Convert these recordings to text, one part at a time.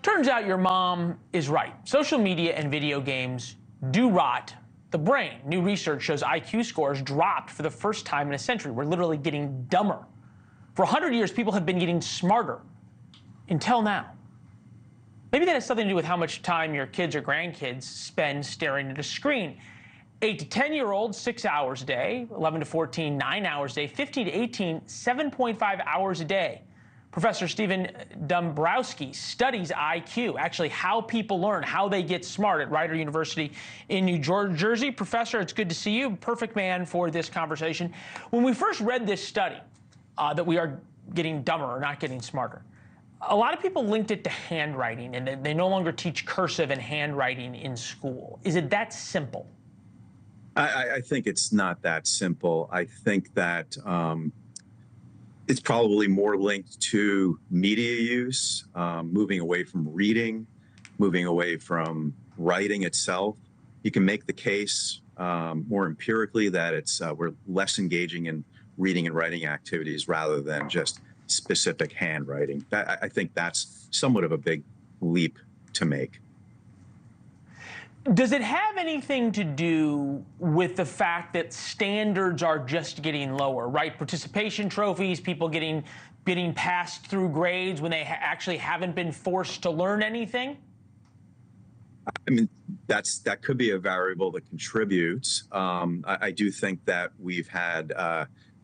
Turns out your mom is right. Social media and video games do rot the brain. New research shows IQ scores dropped for the first time in a century. We're literally getting dumber. For 100 years, people have been getting smarter until now. Maybe that has something to do with how much time your kids or grandkids spend staring at a screen. 8 to 10-year-olds, 6 hours a day. 11 to 14, 9 hours a day. 15 to 18, 7.5 hours a day. Professor Stefan Dombrowski studies IQ, actually how people learn, how they get smart at Rider University in New Jersey. Professor, it's good to see you. Perfect man for this conversation. When we first read this study, that we are getting dumber or not getting smarter, a lot of people linked it to handwriting, and they no longer teach cursive and handwriting in school. Is it that simple? I think it's not that simple. I think that it's probably more linked to media use, moving away from reading, moving away from writing itself. You can make the case more empirically that we're less engaging in reading and writing activities rather than just specific handwriting. I think that's somewhat of a big leap to make. Does it have anything to do with the fact that standards are just getting lower, right? Participation trophies, people getting passed through grades when they actually haven't been forced to learn anything? I mean, that could be a variable that contributes. I do think that we've had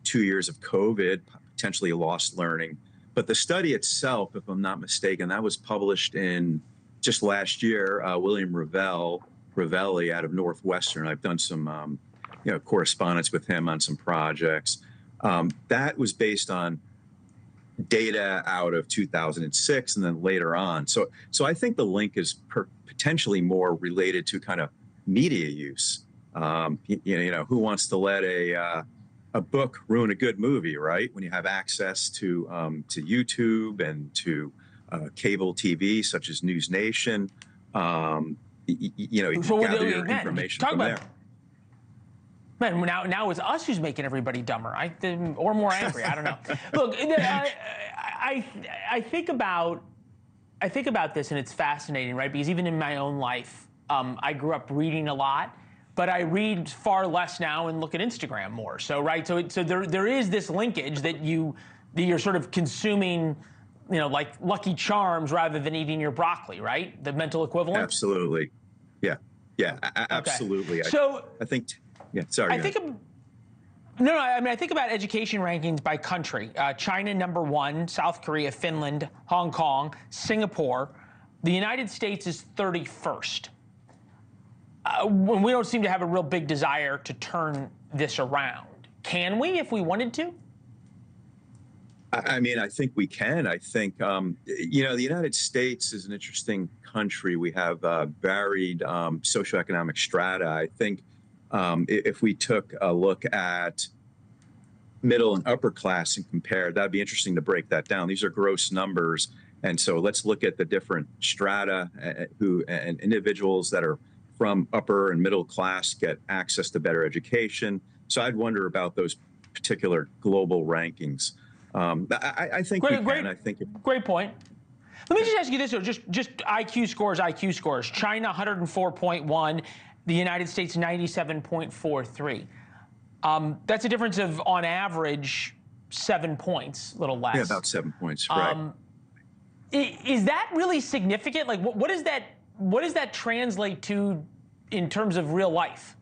2 years of COVID, potentially lost learning. But the study itself, if I'm not mistaken, that was published in just last year. William Ravelli out of Northwestern. I've done some correspondence with him on some projects. That was based on data out of 2006 and then later on. So I think the link is potentially more related to kind of media use. Who wants to let a book ruin a good movie, right? When you have access to YouTube and to cable TV such as NewsNation, you so gather your information from there. Man, now it's us who's making everybody dumber, or more angry. I don't know. Look, I think about this, and it's fascinating, right? Because even in my own life, I grew up reading a lot, but I read far less now and look at Instagram more. So right, so there is this linkage that you're sort of consuming, like Lucky Charms rather than eating your broccoli, right? The mental equivalent. Absolutely, yeah, absolutely. Okay. So I think, sorry. I think I think about education rankings by country. China #1, South Korea, Finland, Hong Kong, Singapore. The United States is 31st. We don't seem to have a real big desire to turn this around. Can we, if we wanted to? I mean, I think we can. I think, the United States is an interesting country. We have varied socioeconomic strata. I think if we took a look at middle and upper class and compare, that'd be interesting to break that down. These are gross numbers. And so let's look at the different strata and individuals that are from upper and middle class get access to better education. So I'd wonder about those particular global rankings. I think we can. I think great point. Let me just ask you this, though, just IQ scores. China 104.1, the United States 97.43. That's a difference of, on average, 7 points, a little less. Yeah, about 7 points, right. Is that really significant? Like, what does that translate to in terms of real life?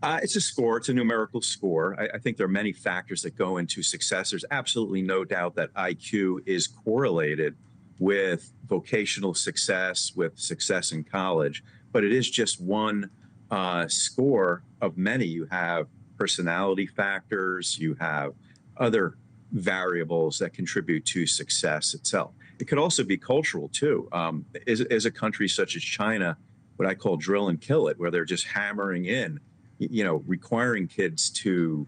It's a score. It's a numerical score. I think there are many factors that go into success. There's absolutely no doubt that IQ is correlated with vocational success, with success in college, but it is just one score of many. You have personality factors, you have other variables that contribute to success itself. It could also be cultural too. Is a country such as China, what I call drill and kill it, where they're just hammering in, requiring kids to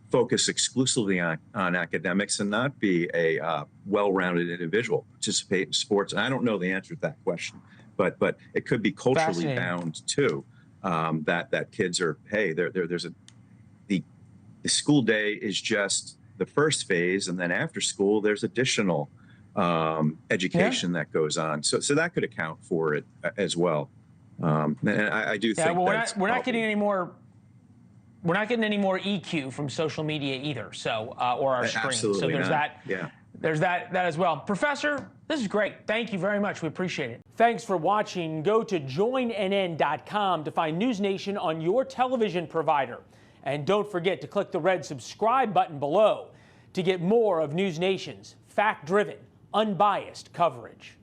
focus exclusively on academics and not be a well-rounded individual, participate in sports. And I don't know the answer to that question, but it could be culturally bound too. That kids are, hey, the school day is just the first phase, and then after school there's additional education that goes on. So that could account for it as well. And I do think well, we're not getting any more. We're not getting any more EQ from social media either. So or our stream. Absolutely so there's not. that. Yeah. There's that as well. Professor, this is great. Thank you very much. We appreciate it. Thanks for watching. Go to joinnn.com to find NewsNation on your television provider. And don't forget to click the red subscribe button below to get more of NewsNation's fact-driven, unbiased coverage.